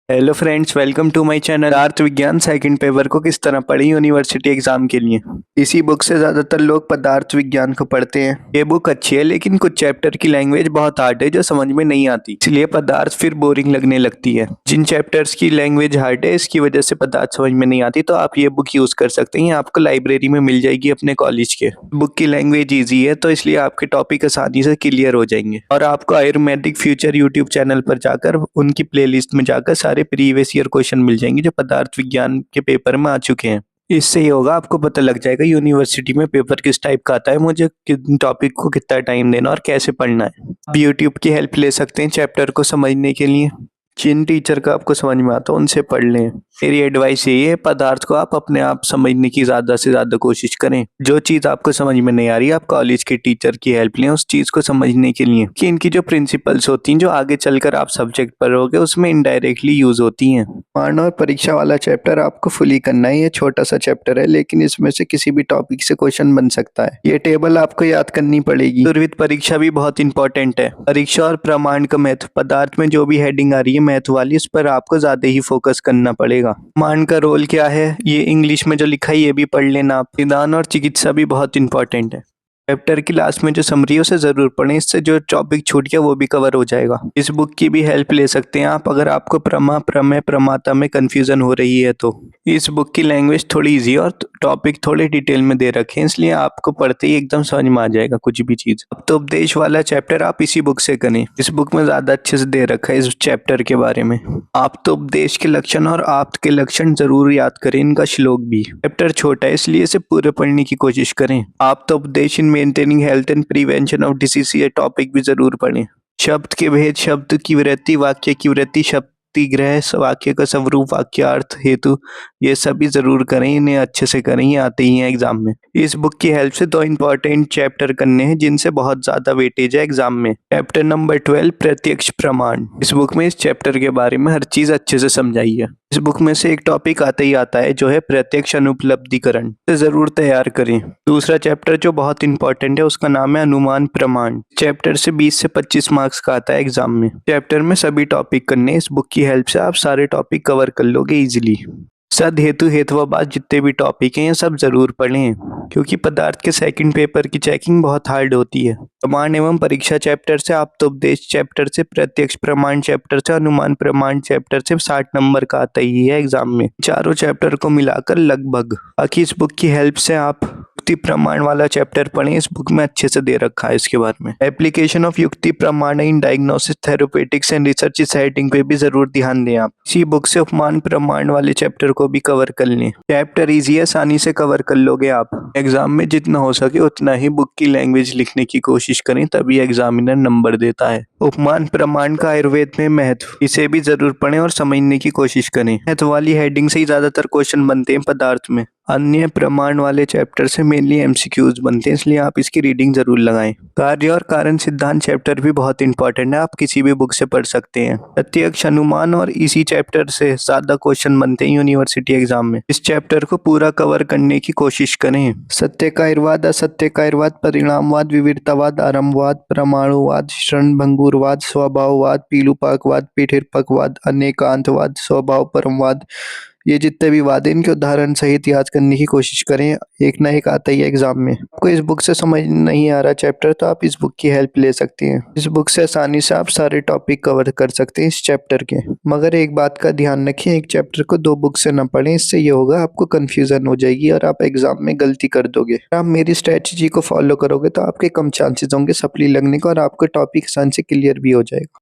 Hello friends, welcome to my channel. पदार्थ विज्ञान second paper को किस तरह पढ़ें यूनिवर्सिटी एग्जाम के लिए। इसी बुक से ज्यादातर लोग पदार्थ विज्ञान को पढ़ते हैं। ये बुक अच्छी है, लेकिन कुछ चैप्टर की लैंग्वेज बहुत हार्ड है जो समझ में नहीं आती, इसलिए पदार्थ फिर बोरिंग लगने लगती है। जिन चैप्टर्स की लैंग्वेज हार्ड है, इसकी वजह से पदार्थ समझ में नहीं आती, तो आप ये बुक यूज कर सकते हैं। आपको लाइब्रेरी में मिल जाएगी अपने कॉलेज के। बुक की लैंग्वेज ईजी है, तो इसलिए आपके टॉपिक आसानी से क्लियर हो जाएंगे। और आपको आयुर्वेदिक फ्यूचर यूट्यूब चैनल पर जाकर उनकी प्लेलिस्ट में जाकर सारे प्रीवियस ईयर क्वेश्चन मिल जाएंगे जो पदार्थ विज्ञान के पेपर में आ चुके हैं। इससे ये होगा, आपको पता लग जाएगा यूनिवर्सिटी में पेपर किस टाइप का आता है, मुझे टॉपिक को कितना टाइम देना और कैसे पढ़ना है। आप यूट्यूब की हेल्प ले सकते हैं चैप्टर को समझने के लिए। जिन टीचर का आपको समझ में आता है उनसे पढ़ लें। मेरी एडवाइस यही है, पदार्थ को आप अपने आप समझने की ज्यादा से ज्यादा कोशिश करें। जो चीज आपको समझ में नहीं आ रही, आप कॉलेज के टीचर की हेल्प लें उस चीज को समझने के लिए, कि इनकी जो प्रिंसिपल्स होती हैं जो आगे चलकर आप सब्जेक्ट पढ़ोगे उसमें इनडायरेक्टली यूज होती हैं। मान और परीक्षा वाला चैप्टर आपको फुली करना है। ये छोटा सा चैप्टर है, लेकिन इसमें से किसी भी टॉपिक से क्वेश्चन बन सकता है। ये टेबल आपको याद करनी पड़ेगी। दुर्वित परीक्षा भी बहुत इंपॉर्टेंट है। परीक्षा और प्रमाण का महत्व, पदार्थ में जो भी हेडिंग आ रही है महत्व वाली, उस पर आपको ज्यादा ही फोकस करना पड़ेगा। मान का रोल क्या है, ये इंग्लिश में जो लिखा है ये भी पढ़ लेना आप। निदान और चिकित्सा भी बहुत इंपॉर्टेंट है। चैप्टर की लास्ट में जो समरी है उसे जरूर पढ़ें, इससे जो टॉपिक छूट गया वो भी कवर हो जाएगा। इस बुक की भी हेल्प ले सकते हैं आप, अगर आपको प्रमा प्रमेय प्रमाता में कंफ्यूजन हो रही है तो। इस बुक की लैंग्वेज थोड़ी इजी है और टॉपिक थोड़े डिटेल में दे रखे हैं, इसलिए आपको पढ़ते ही एकदम समझ में आ जाएगा कुछ भी चीज। अब तो उपदेश वाला चैप्टर आप इसी बुक से करें। इस बुक में ज्यादा अच्छे से दे रखा है इस चैप्टर के बारे में। आप तो उपदेश के लक्षण और आप्त के लक्षण जरूर याद करें, इनका श्लोक भी। चैप्टर छोटा है, इसलिए इसे पूरे पढ़ने की कोशिश करें। आप तो उपदेश in maintaining health and prevention of disease, ये टॉपिक भी जरूर पढ़ें। शब्द के भेद, शब्द की वृत्ति, वाक्य की वृत्ति, शब्द ग्रह, वाक्य का स्वरूप, वाक्यार्थ, हेतु, ये सभी जरूर करें। इन्हें अच्छे से करें, ये आते ही हैं एग्जाम में। इस बुक की हेल्प से 2 इंपॉर्टेंट चैप्टर करने हैं जिनसे बहुत ज्यादा वेटेज है एग्जाम में। चैप्टर नंबर 12, प्रत्यक्ष प्रमाण। इस बुक में इस चैप्टर के बारे में हर चीज अच्छे से समझाई है। इस बुक में से एक टॉपिक आता ही आता है जो है प्रत्यक्ष अनुपलब्धिकरण, इसे जरूर तैयार करें। दूसरा चैप्टर जो बहुत इंपॉर्टेंट है उसका नाम है अनुमान प्रमाण। चैप्टर से 20 से 25 मार्क्स का आता है एग्जाम में। चैप्टर में सभी टॉपिक करने, इस बुक की हेल्प से आप सारे टॉपिक कवर कर लोगे इजीली। सद हेतु हेतुवाद जितने भी टॉपिक हैं ये सब जरूर पढ़ें, क्योंकि पदार्थ के सेकंड पेपर की चेकिंग बहुत हार्ड होती है। प्रमाण एवं परीक्षा चैप्टर से, आप्तोपदेश चैप्टर से, प्रत्यक्ष प्रमाण चैप्टर से, अनुमान प्रमाण चैप्टर से 60 नंबर का आता ही है एग्जाम में। चारों चैप्टर को मिलाकर लगभग। बाकी इस बुक की हेल्प से आप युक्ति प्रमाण वाला चैप्टर पढ़ें, इस बुक में अच्छे से दे रखा है इसके बारे में। एप्लीकेशन ऑफ युक्ति प्रमाण in diagnosis, therapeutics and research setting पे भी जरूर ध्यान दें आप। इसी बुक से उपमान प्रमाण वाले चैप्टर को भी कवर कर लें। चैप्टर इजी है, आसानी से कवर कर लोगे आप। एग्जाम में जितना हो सके उतना ही बुक की लैंग्वेज लिखने की कोशिश करें, तभी एग्जामिनर नंबर देता है। उपमान प्रमाण का आयुर्वेद में महत्व, इसे भी जरूर पढ़ें और समझने की कोशिश करें। महत्व वाली हेडिंग से ही ज्यादातर क्वेश्चन बनते हैं पदार्थ में। अन्य प्रमाण वाले चैप्टर से मेनली एमसीक्यूज बनते हैं, इसलिए आप इसकी रीडिंग जरूर लगाएं। कार्य और कारण सिद्धांत चैप्टर भी बहुत इंपॉर्टेंट है, आप किसी भी बुक से पढ़ सकते हैं। प्रत्यक्ष अनुमान और इसी चैप्टर से ज्यादा क्वेश्चन बनते हैं यूनिवर्सिटी एग्जाम में। इस चैप्टर को पूरा कवर करने की कोशिश करें। सत्य कायरवाद, असत्य कायरवाद, परिणामवाद, विविधतावाद, आरंभवाद, परमाणुवाद, क्षणभंगुरवाद, स्वभाववाद, पीलूपाकवाद, पीठिरपकवाद, अनेकांतवाद, स्वभाव परमवाद, ये जितने भी वादे इनके उदाहरण सहित याद करने की कोशिश करें। एक ना एक आता ही है एग्जाम में। आपको इस बुक से समझ नहीं आ रहा चैप्टर, तो आप इस बुक की हेल्प ले सकते हैं। इस बुक से आसानी से आप सारे टॉपिक कवर कर सकते हैं इस चैप्टर के। मगर एक बात का ध्यान रखें, एक चैप्टर को 2 बुक से ना पढ़ें, इससे ये होगा आपको कंफ्यूजन हो जाएगी और आप एग्जाम में गलती कर दोगे। आप मेरी स्ट्रेटजी को फॉलो करोगे तो आपके कम चांसेस होंगे सप्ली लगने का और आपका टॉपिक आसान से क्लियर भी हो जाएगा।